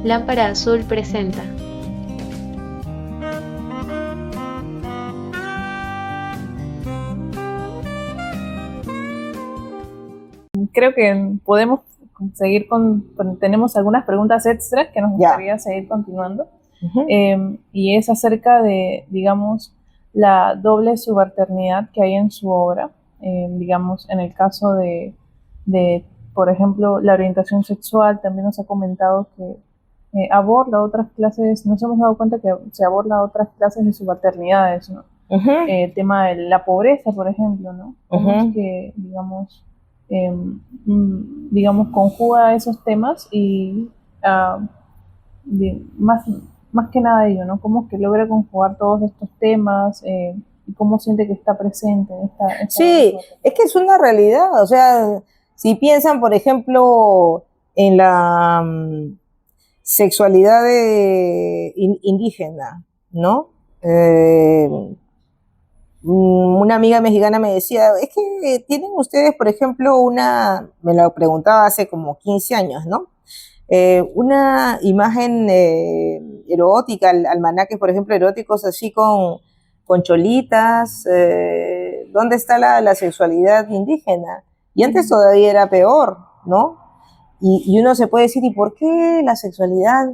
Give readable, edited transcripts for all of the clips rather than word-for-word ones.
Lámpara Azul presenta. Creo que podemos seguir tenemos algunas preguntas extras que nos gustaría seguir continuando. Y es acerca de, digamos, la doble subalternidad que hay en su obra. Digamos, en el caso de, por ejemplo, la orientación sexual, también nos ha comentado que aborda otras clases, nos hemos dado cuenta que se aborda otras clases de subalternidades, ¿no? El tema de la pobreza, por ejemplo, ¿no? Cómo es que, digamos, conjuga esos temas y más que nada ello, ¿no? Cómo es que logra conjugar todos estos temas y cómo siente que está presente en esta sí, es que es una realidad. O sea, si piensan, por ejemplo, en la sexualidad indígena, ¿no? Una amiga mexicana me decía, es que tienen ustedes, por ejemplo, me lo preguntaba hace como 15 años, ¿no? Una imagen erótica, almanaques, por ejemplo, eróticos así con cholitas. ¿Dónde está la sexualidad indígena? Y antes todavía era peor, ¿no? Y uno se puede decir, ¿y por qué la sexualidad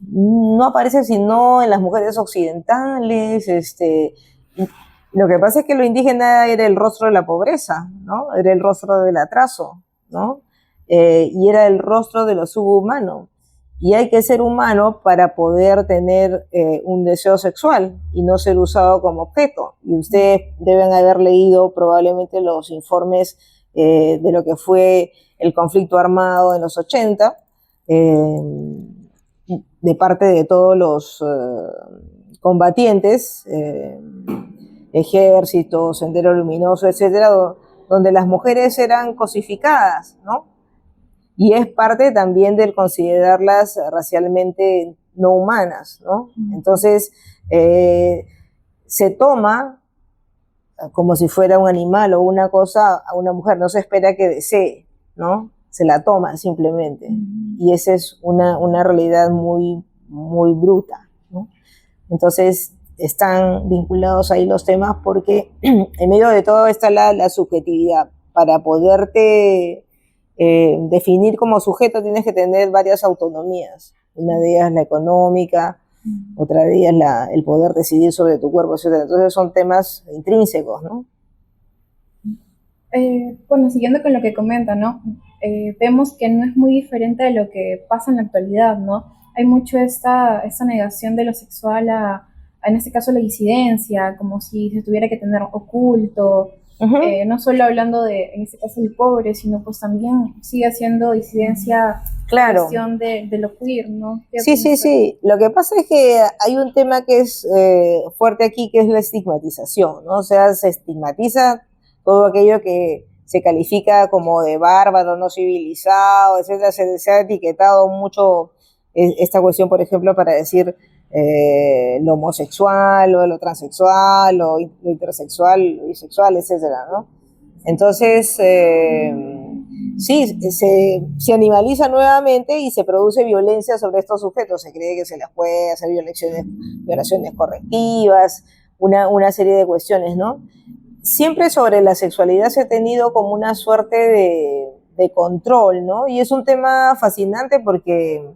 no aparece sino en las mujeres occidentales? Lo que pasa es que lo indígena era el rostro de la pobreza, ¿no? Era el rostro del atraso, ¿no? Y era el rostro de lo subhumano. Y hay que ser humano para poder tener un deseo sexual y no ser usado como objeto. Y ustedes deben haber leído probablemente los informes de lo que fue el conflicto armado en los 80, de parte de todos los combatientes, Ejército, Sendero Luminoso, etcétera, donde las mujeres eran cosificadas, ¿no? Y es parte también del considerarlas racialmente no humanas, ¿no? Entonces, se toma como si fuera un animal o una cosa a una mujer, no se espera que desee, ¿no? Se la toma simplemente. Y esa es una realidad muy, muy bruta, ¿no? Entonces, están vinculados ahí los temas porque en medio de todo está la subjetividad. Para poderte definir como sujeto tienes que tener varias autonomías. Una de ellas la económica, otra de ellas el poder decidir sobre tu cuerpo, etc. Entonces son temas intrínsecos, ¿no? Bueno, siguiendo con lo que comenta, ¿no? Vemos que no es muy diferente de lo que pasa en la actualidad, ¿no? Hay mucho esta negación de lo sexual en este caso la disidencia, como si se tuviera que tener oculto, no solo hablando en este caso del pobre, sino pues también sigue haciendo disidencia, claro, cuestión de lo queer, ¿no? Sí. Lo que pasa es que hay un tema que es fuerte aquí, que es la estigmatización, ¿no? O sea, se estigmatiza todo aquello que se califica como de bárbaro, no civilizado, etcétera. Se ha etiquetado mucho esta cuestión, por ejemplo, para decir lo homosexual, o lo transexual, o lo intersexual, lo bisexual, etcétera, ¿no? Entonces, sí, se animaliza nuevamente y se produce violencia sobre estos sujetos. Se cree que se les puede hacer violaciones correctivas, una serie de cuestiones, ¿no? Siempre sobre la sexualidad se ha tenido como una suerte de control, ¿no? Y es un tema fascinante porque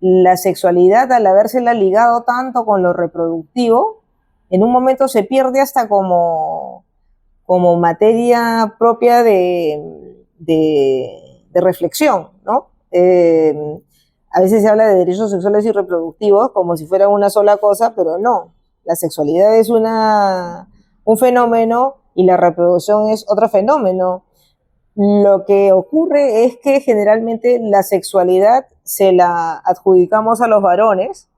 la sexualidad, al habérsela ligado tanto con lo reproductivo, en un momento se pierde hasta como materia propia de reflexión, ¿no? A veces se habla de derechos sexuales y reproductivos como si fuera una sola cosa, pero no. La sexualidad es un fenómeno y la reproducción es otro fenómeno. Lo que ocurre es que generalmente la sexualidad se la adjudicamos a los varones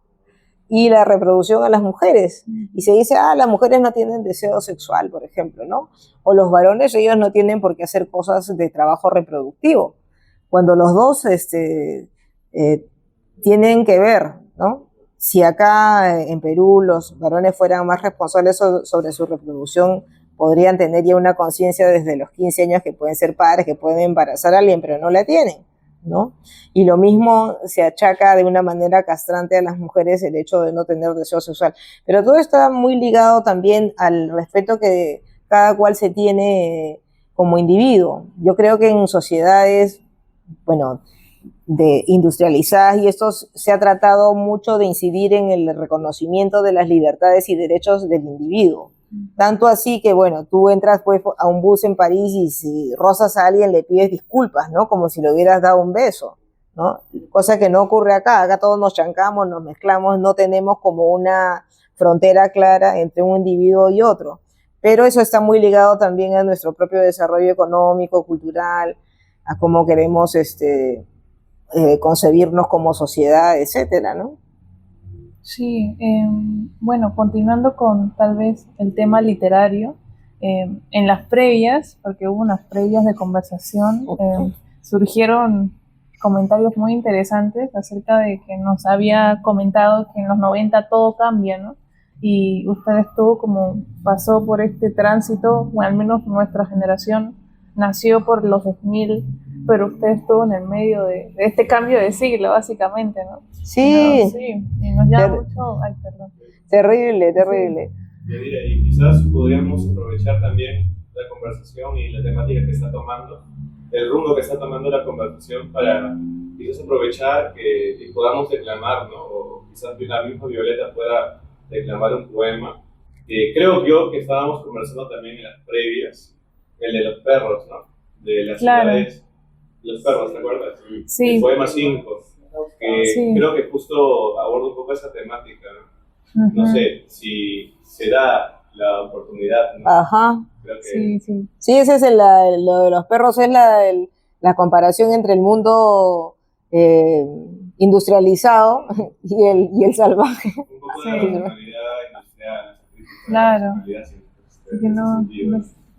y la reproducción a las mujeres. Y se dice, las mujeres no tienen deseo sexual, por ejemplo, ¿no? O los varones, ellos no tienen por qué hacer cosas de trabajo reproductivo. Cuando los dos tienen que ver, ¿no? Si acá en Perú los varones fueran más responsables sobre su reproducción, podrían tener ya una conciencia desde los 15 años que pueden ser padres, que pueden embarazar a alguien, pero no la tienen, ¿no? Y lo mismo se achaca de una manera castrante a las mujeres el hecho de no tener deseo sexual. Pero todo está muy ligado también al respeto que cada cual se tiene como individuo. Yo creo que en sociedades, bueno, de industrializadas y esto se ha tratado mucho de incidir en el reconocimiento de las libertades y derechos del individuo. Tanto así que, bueno, tú entras pues a un bus en París y si rozas a alguien le pides disculpas, ¿no? Como si le hubieras dado un beso, ¿no? Cosa que no ocurre acá. Acá todos nos chancamos, nos mezclamos, no tenemos como una frontera clara entre un individuo y otro. Pero eso está muy ligado también a nuestro propio desarrollo económico, cultural, a cómo queremos concebirnos como sociedad, etcétera, ¿no? Sí, bueno, continuando con tal vez el tema literario, en las previas, porque hubo unas previas de conversación, surgieron comentarios muy interesantes acerca de que nos había comentado que en los 90 todo cambia, ¿no? Y usted pasó por este tránsito, o al menos nuestra generación nació por los 2000, pero usted estuvo en el medio de este cambio de siglo, básicamente, ¿no? Sí. No, sí, y nos llama mucho... Ay, perdón. Terrible, terrible. Sí. Y quizás podríamos aprovechar también la conversación y la temática que está tomando, el rumbo que está tomando la conversación para quizás aprovechar que podamos declamar, ¿no? O quizás la misma Violeta pueda declamar un poema. Creo yo que estábamos conversando también en las previas, el de los perros, ¿no? De las ciudades, los perros, ¿te acuerdas? Sí. El poema 5, que creo que justo aborda un poco esa temática, ¿no? No sé si se da la oportunidad, ¿no? Ajá. Creo que... Sí, ese es lo de los perros, es la comparación entre el mundo industrializado y el salvaje. Un poco de la personalidad industrial. Claro. Que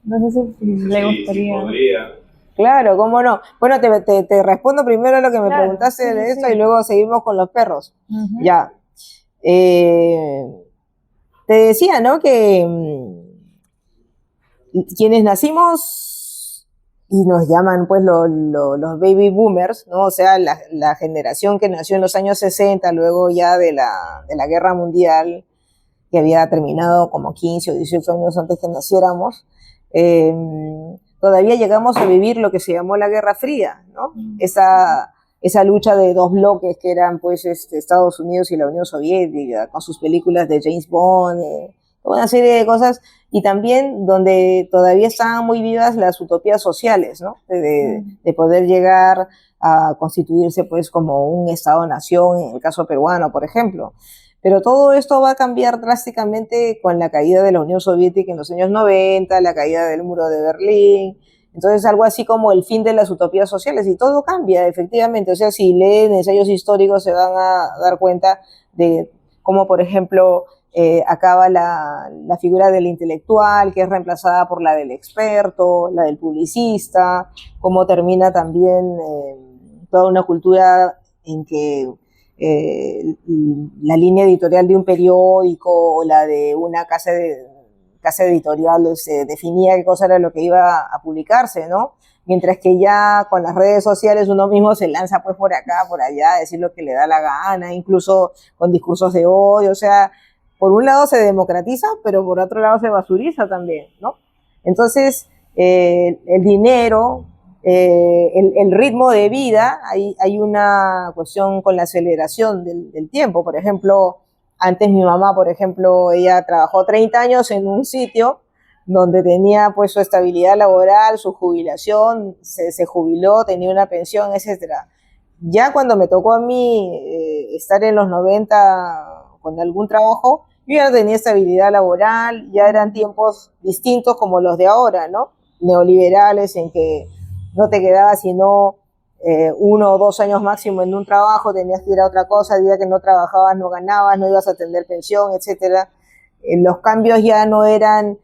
no sé si le gustaría. Sí, podría. Claro, cómo no. Bueno, te respondo primero a lo que me preguntaste de eso y luego seguimos con los perros. Ya. Te decía, ¿no? Que quienes nacimos y nos llaman pues los baby boomers, ¿no? O sea, la generación que nació en los años 60, luego ya de la Guerra Mundial, que había terminado como 15 o 18 años antes que naciéramos, todavía llegamos a vivir lo que se llamó la Guerra Fría, ¿no? Esa lucha de dos bloques que eran pues Estados Unidos y la Unión Soviética, con sus películas de James Bond, una serie de cosas, y también donde todavía estaban muy vivas las utopías sociales, ¿no? De poder llegar a constituirse pues como un Estado-nación, en el caso peruano, por ejemplo. Pero todo esto va a cambiar drásticamente con la caída de la Unión Soviética en los años 90, la caída del muro de Berlín. Entonces, algo así como el fin de las utopías sociales, y todo cambia, efectivamente. O sea, si leen ensayos históricos se van a dar cuenta de cómo, por ejemplo, acaba la figura del intelectual, que es reemplazada por la del experto, la del publicista, cómo termina también toda una cultura en que la línea editorial de un periódico o la de una casa editorial definía qué cosa era lo que iba a publicarse, ¿no? Mientras que ya con las redes sociales uno mismo se lanza pues por acá, por allá, a decir lo que le da la gana, incluso con discursos de odio. O sea, por un lado se democratiza, pero por otro lado se basuriza también, ¿no? Entonces, el dinero, el ritmo de vida, hay una cuestión con la aceleración del tiempo. Por ejemplo, antes mi mamá, por ejemplo, ella trabajó 30 años en un sitio donde tenía pues su estabilidad laboral, su jubilación, se jubiló, tenía una pensión, etcétera. Ya cuando me tocó a mí estar en los 90 con algún trabajo, yo ya no tenía estabilidad laboral, ya eran tiempos distintos como los de ahora, ¿no? Neoliberales, en que no te quedabas sino 1 o 2 años máximo en un trabajo, tenías que ir a otra cosa, el día que no trabajabas no ganabas, no ibas a tener pensión, etcétera. Los cambios ya no eran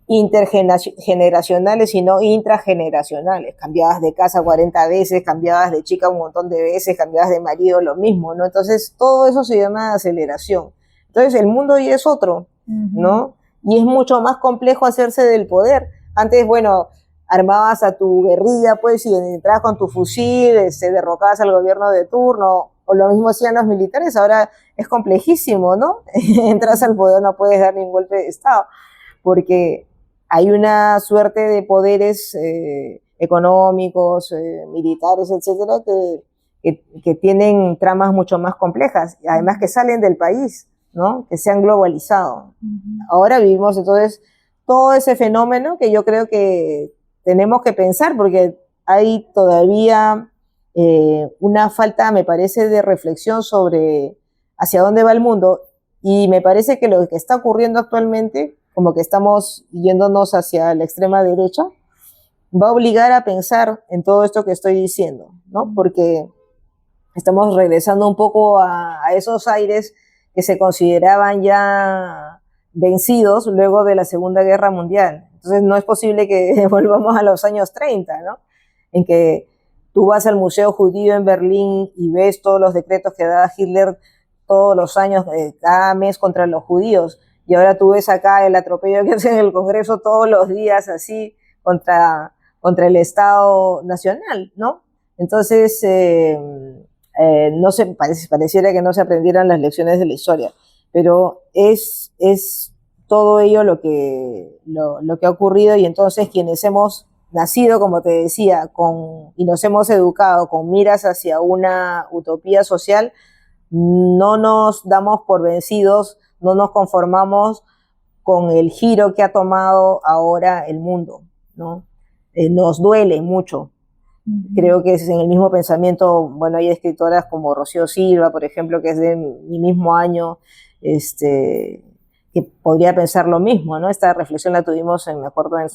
intergeneracionales, sino intrageneracionales. Cambiabas de casa 40 veces, cambiabas de chica un montón de veces, cambiabas de marido lo mismo, ¿no? Entonces, todo eso se llama aceleración. Entonces, el mundo ya es otro, ¿no? Y es mucho más complejo hacerse del poder. Antes, bueno, armabas a tu guerrilla, pues, y entrabas con tu fusil, derrocabas al gobierno de turno, o lo mismo hacían los militares. Ahora es complejísimo, ¿no? Entras al poder, no puedes dar ningún golpe de Estado, porque hay una suerte de poderes económicos, militares, etcétera, que tienen tramas mucho más complejas, y además que salen del país, ¿no? Que se han globalizado. Ahora vivimos entonces todo ese fenómeno que yo creo que tenemos que pensar, porque hay todavía una falta, me parece, de reflexión sobre hacia dónde va el mundo, y me parece que lo que está ocurriendo actualmente, como que estamos yéndonos hacia la extrema derecha, va a obligar a pensar en todo esto que estoy diciendo, ¿no? Porque estamos regresando un poco a esos aires que se consideraban ya vencidos luego de la Segunda Guerra Mundial. Entonces no es posible que volvamos a los años 30, ¿no? En que tú vas al Museo Judío en Berlín y ves todos los decretos que daba Hitler todos los años, cada mes contra los judíos, y ahora tú ves acá el atropello que hacen en el Congreso todos los días así contra el Estado Nacional, ¿no? Entonces, no se, pareciera que no se aprendieran las lecciones de la historia, pero es todo ello lo que ha ocurrido, y entonces quienes hemos nacido, como te decía, y nos hemos educado con miras hacia una utopía social, no nos damos por vencidos, no nos conformamos con el giro que ha tomado ahora el mundo, ¿no? Nos duele mucho. Creo que es en el mismo pensamiento, bueno, hay escritoras como Rocío Silva, por ejemplo, que es de mi mismo año, que podría pensar lo mismo, ¿no? Esta reflexión la tuvimos, me acuerdo, en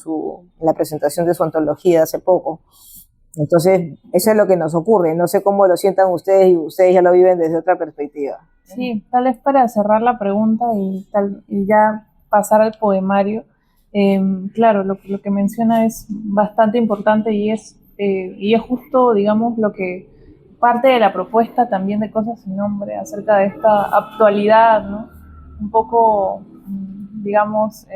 la presentación de su antología hace poco. Entonces, eso es lo que nos ocurre. No sé cómo lo sientan ustedes, y ustedes ya lo viven desde otra perspectiva. Sí, tal vez para cerrar la pregunta y ya pasar al poemario. Claro, lo que menciona es bastante importante, y es justo, digamos, lo que parte de la propuesta también de Cosas sin Nombre, acerca de esta actualidad, ¿no? Un poco, digamos,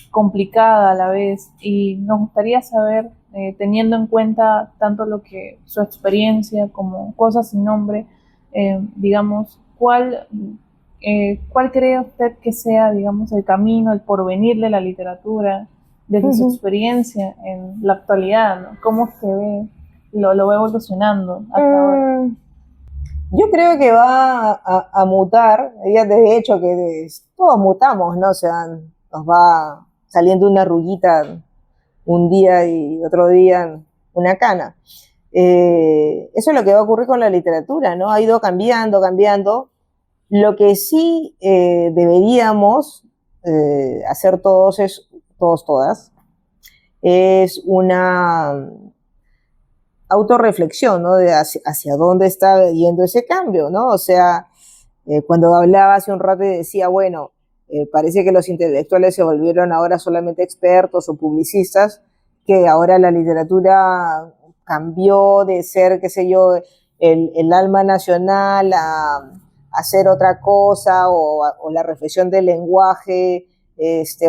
complicada a la vez, y nos gustaría saber, teniendo en cuenta tanto lo que su experiencia como Cosas sin Nombre, digamos, ¿cuál cree usted que sea, digamos, el camino, el porvenir de la literatura desde su experiencia en la actualidad, ¿no? ¿Cómo se ve, lo ve evolucionando hasta ahora? Yo creo que va a mutar, ya de hecho que todos mutamos, ¿no? O sea, nos va saliendo una arruguita un día y otro día una cana. Eso es lo que va a ocurrir con la literatura, ¿no? Ha ido cambiando. Lo que sí deberíamos hacer todas, es una autorreflexión, ¿no? De hacia dónde está yendo ese cambio, ¿no? O sea, cuando hablaba hace un rato y decía, bueno, parece que los intelectuales se volvieron ahora solamente expertos o publicistas, que ahora la literatura cambió de ser, qué sé yo, el alma nacional a hacer otra cosa, o la reflexión del lenguaje,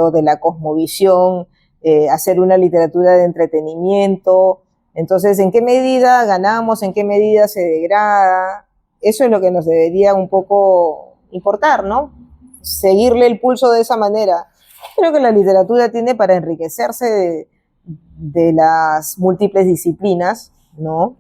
o de la cosmovisión, hacer una literatura de entretenimiento. Entonces, ¿en qué medida ganamos? ¿En qué medida se degrada? Eso es lo que nos debería un poco importar, ¿no? Seguirle el pulso de esa manera. Creo que la literatura tiene para enriquecerse de las múltiples disciplinas, ¿no?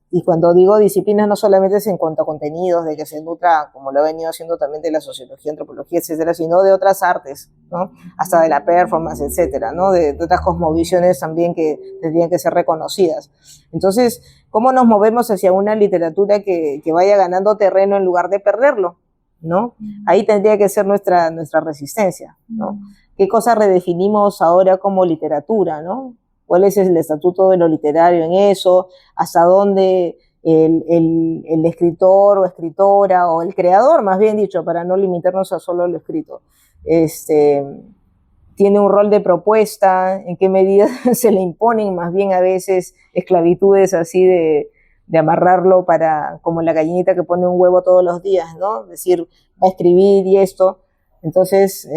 Y cuando digo disciplinas, no solamente es en cuanto a contenidos, de que se nutra, como lo ha venido haciendo también, de la sociología, antropología, etcétera, sino de otras artes, ¿no? Hasta de la performance, etcétera, ¿no? De otras cosmovisiones también que tendrían que ser reconocidas. Entonces, ¿cómo nos movemos hacia una literatura que vaya ganando terreno en lugar de perderlo, ¿no? Ahí tendría que ser nuestra resistencia, ¿no? ¿Qué cosas redefinimos ahora como literatura, ¿no? ¿Cuál es el estatuto de lo literario en eso? ¿Hasta dónde el escritor o escritora, o el creador, más bien dicho, para no limitarnos a solo lo escrito, tiene un rol de propuesta? ¿En qué medida se le imponen más bien a veces esclavitudes así de amarrarlo como la gallinita que pone un huevo todos los días, ¿no? Es decir, va a escribir y esto. Entonces,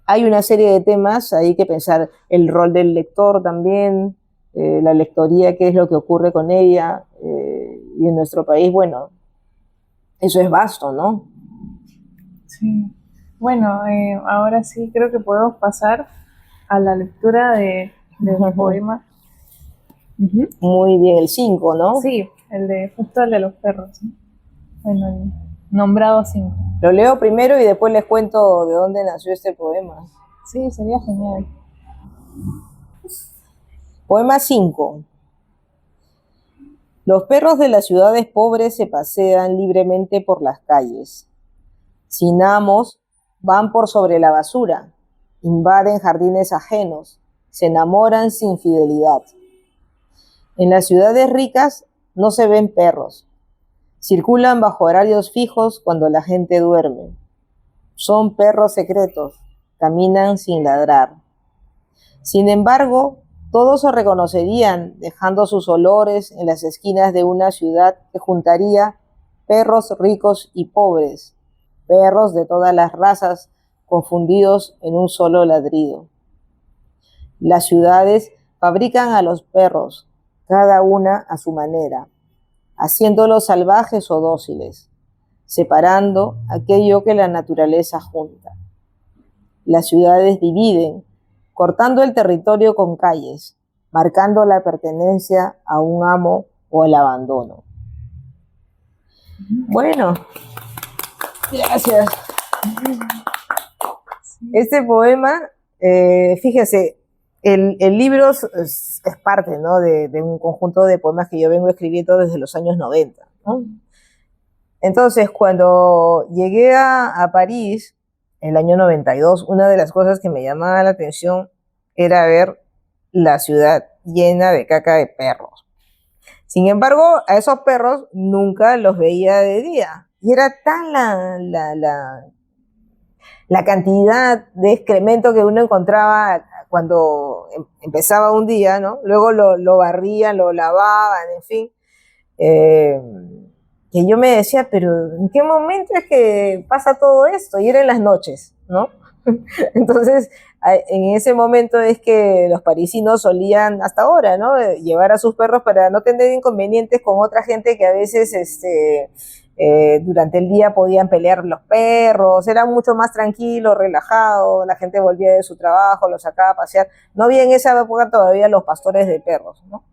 hay una serie de temas, hay que pensar el rol del lector también, la lectoría, qué es lo que ocurre con ella, y en nuestro país, bueno, eso es vasto, ¿no? Sí. Bueno, ahora sí creo que podemos pasar a la lectura del poema. Muy bien, el 5, ¿no? Sí, justo el de los perros, ¿no? Bueno, el nombrado 5. Lo leo primero y después les cuento de dónde nació este poema. Sí, sería genial. Poema 5. Los perros de las ciudades pobres se pasean libremente por las calles. Sin amos, van por sobre la basura, invaden jardines ajenos, se enamoran sin fidelidad. En las ciudades ricas no se ven perros. Circulan bajo horarios fijos cuando la gente duerme. Son perros secretos, caminan sin ladrar. Sin embargo, todos se reconocerían dejando sus olores en las esquinas de una ciudad que juntaría perros ricos y pobres, perros de todas las razas confundidos en un solo ladrido. Las ciudades fabrican a los perros, cada una a su manera, haciéndolos salvajes o dóciles, separando aquello que la naturaleza junta. Las ciudades dividen, cortando el territorio con calles, marcando la pertenencia a un amo o el abandono. Bueno, gracias. Este poema, fíjese, el libro es parte, ¿no?, de un conjunto de poemas que yo vengo escribiendo desde los años 90, ¿no? Entonces, cuando llegué a París, el año 92, una de las cosas que me llamaba la atención era ver la ciudad llena de caca de perros. Sin embargo, a esos perros nunca los veía de día. Y era tan la cantidad de excremento que uno encontraba cuando empezaba un día, ¿no? Luego lo barrían, lo lavaban, en fin. Que yo me decía, pero ¿en qué momento es que pasa todo esto? Y era en las noches, ¿no? Entonces, en ese momento es que los parisinos solían, hasta ahora, ¿no?, llevar a sus perros para no tener inconvenientes con otra gente que a veces durante el día podían pelear los perros, era mucho más tranquilo, relajado, la gente volvía de su trabajo, los sacaba a pasear. No había en esa época todavía los pastores de perros, ¿no?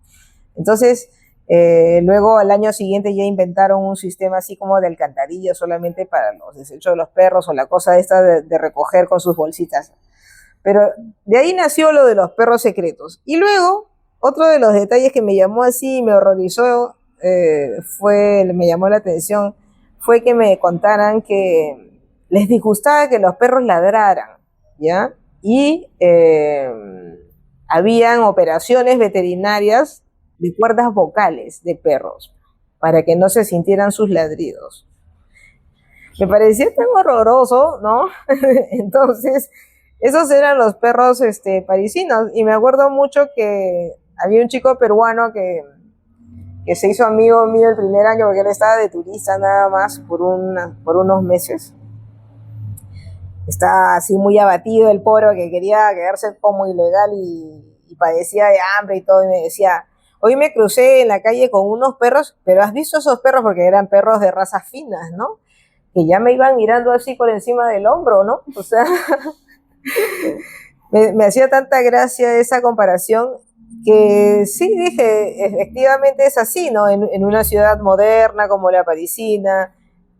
Entonces, luego al año siguiente ya inventaron un sistema así como de alcantarilla solamente para los desechos de los perros, o la cosa esta de recoger con sus bolsitas. Pero de ahí nació lo de los perros secretos. Y luego, otro de los detalles que me llamó así, me horrorizó, me llamó la atención, fue que me contaran que les disgustaba que los perros ladraran, ¿ya? Y habían operaciones veterinarias de cuerdas vocales de perros para que no se sintieran sus ladridos. Me parecía tan horroroso, ¿no? Entonces, esos eran los perros parisinos. Y me acuerdo mucho que había un chico peruano que se hizo amigo mío el primer año, porque él estaba de turista nada más por unos meses. Estaba así muy abatido el pobre, que quería quedarse como ilegal y padecía de hambre y todo, y me decía: hoy me crucé en la calle con unos perros, pero ¿has visto esos perros? Porque eran perros de razas finas, ¿no? Que ya me iban mirando así por encima del hombro, ¿no? O sea, me hacía tanta gracia esa comparación, que sí, dije, efectivamente es así, ¿no? En una ciudad moderna como la parisina,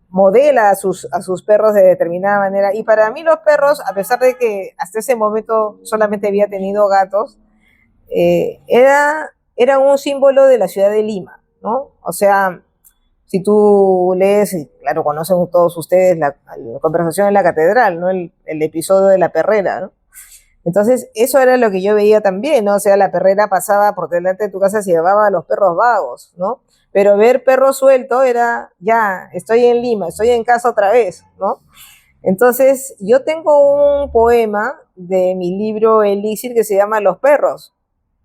modela a sus perros de determinada manera. Y para mí los perros, a pesar de que hasta ese momento solamente había tenido gatos, eran un símbolo de la ciudad de Lima, ¿no? O sea, si tú lees, y claro, conocen todos ustedes la conversación en la catedral, ¿no? El episodio de la perrera, ¿no? Entonces, eso era lo que yo veía también, ¿no? O sea, la perrera pasaba por delante de tu casa y se llevaba a los perros vagos, ¿no? Pero ver perro suelto era, ya, estoy en Lima, estoy en casa otra vez, ¿no? Entonces, yo tengo un poema de mi libro Elixir que se llama Los perros,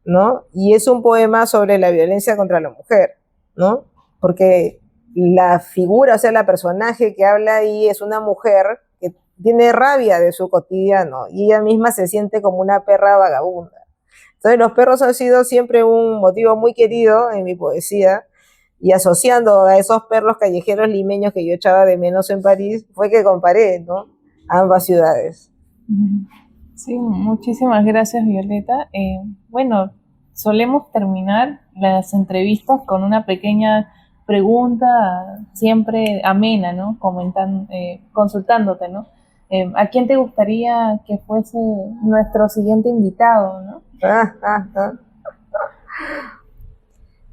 ¿no? Y es un poema sobre la violencia contra la mujer, ¿no? Porque la figura, o sea, la personaje que habla ahí es una mujer que tiene rabia de su cotidiano y ella misma se siente como una perra vagabunda. Entonces los perros han sido siempre un motivo muy querido en mi poesía, y asociando a esos perros callejeros limeños que yo echaba de menos en París, fue que comparé, ¿no?, ambas ciudades. Sí, muchísimas gracias, Violeta. Bueno, solemos terminar las entrevistas con una pequeña pregunta siempre amena, ¿no? Consultándote, ¿no? ¿A quién te gustaría que fuese nuestro siguiente invitado, ¿no?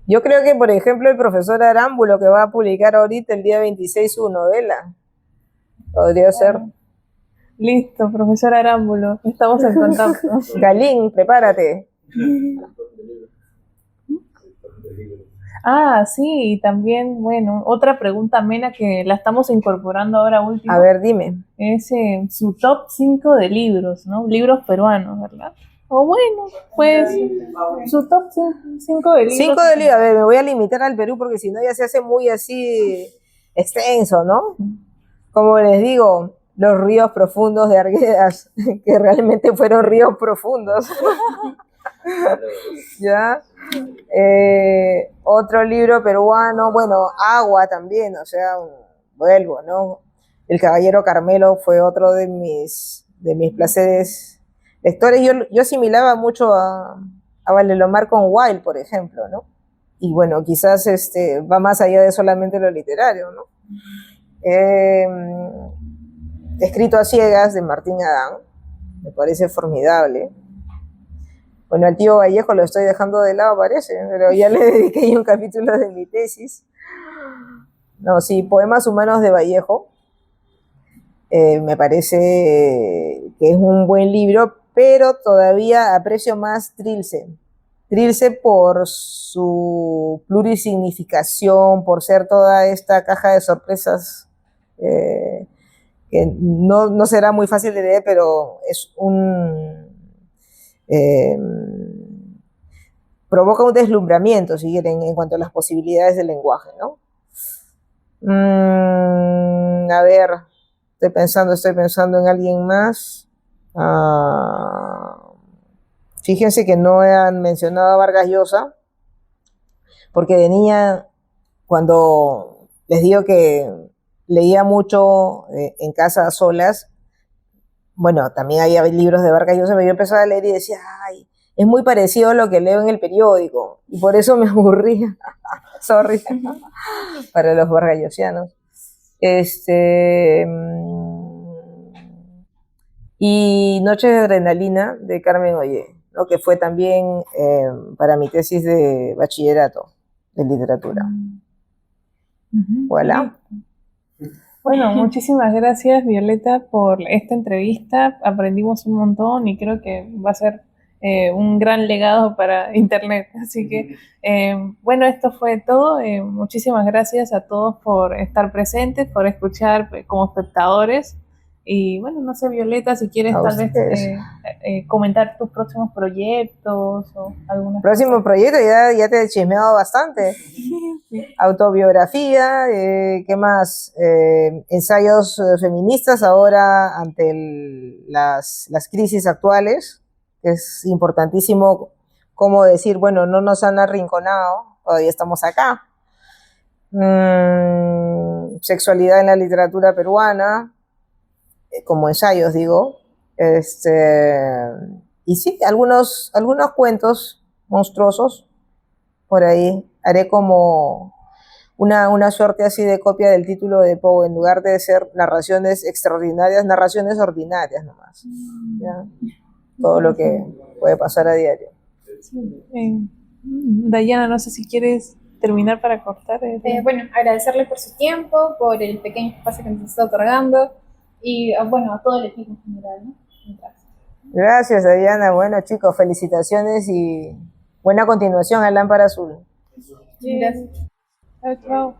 Yo creo que, por ejemplo, el profesor Arámbulo, que va a publicar ahorita el día 26 su novela, podría ser. Listo, profesor Arámbulo, estamos en contacto. Galín, prepárate. Sí, y también, bueno, otra pregunta amena que la estamos incorporando ahora último. A ver, dime. Es su top 5 de libros, ¿no? Libros peruanos, ¿verdad? O bueno, pues su top 5 de libros. 5 de libros, a ver, me voy a limitar al Perú porque si no ya se hace muy así extenso, ¿no? Como les digo, los ríos profundos de Arguedas, que realmente fueron ríos profundos. ¿Ya? Otro libro peruano, bueno, Agua también, o sea, vuelvo, ¿no? El Caballero Carmelo fue otro de mis placeres lectores. Yo asimilaba mucho a Valdelomar con Wilde, por ejemplo, ¿no? Y bueno, quizás va más allá de solamente lo literario, ¿no? Escrito a ciegas, de Martín Adán, me parece formidable. Bueno, al tío Vallejo lo estoy dejando de lado, parece, pero ya le dediqué un capítulo de mi tesis. No, sí, Poemas Humanos de Vallejo. Me parece que es un buen libro, pero todavía aprecio más Trilce. Trilce por su plurisignificación, por ser toda esta caja de sorpresas que no será muy fácil de leer, pero es provoca un deslumbramiento, si quieren, en cuanto a las posibilidades del lenguaje, ¿no? A ver, estoy pensando en alguien más. Fíjense que no han mencionado a Vargas Llosa, porque de niña, cuando les digo que leía mucho en casa a solas, bueno, también había libros de Vargas Llosa, pero yo empezaba a leer y decía, ay, es muy parecido a lo que leo en el periódico, y por eso me aburría. Sorry, para los vargallosianos. Y Noches de Adrenalina, de Carmen Ollé, ¿no?, que fue también para mi tesis de bachillerato de literatura. Voilà. Bueno, muchísimas gracias, Violeta, por esta entrevista. Aprendimos un montón y creo que va a ser un gran legado para Internet. Así que, bueno, esto fue todo. Muchísimas gracias a todos por estar presentes, por escuchar como espectadores. Y bueno, no sé, Violeta, si quieres tal vez comentar tus próximos proyectos o alguna próximo proyecto, ya te he chismeado bastante. Sí. Autobiografía, ¿qué más? Ensayos feministas ahora ante las crisis actuales. Es importantísimo como decir, bueno, no nos han arrinconado, todavía estamos acá. Sexualidad en la literatura peruana, como ensayos, digo. Y sí, algunos cuentos monstruosos por ahí. Haré como una suerte así de copia del título de Poe, en lugar de ser narraciones extraordinarias, narraciones ordinarias nomás. ¿Ya? Todo lo que puede pasar a diario. Dayana, no sé si quieres terminar para cortar. Bueno, agradecerle por su tiempo, por el pequeño espacio que nos está otorgando y bueno, a todo el equipo en general, ¿no? Gracias, Dayana. Bueno, chicos, felicitaciones y buena continuación al Lámpara Azul. Gracias. Chao.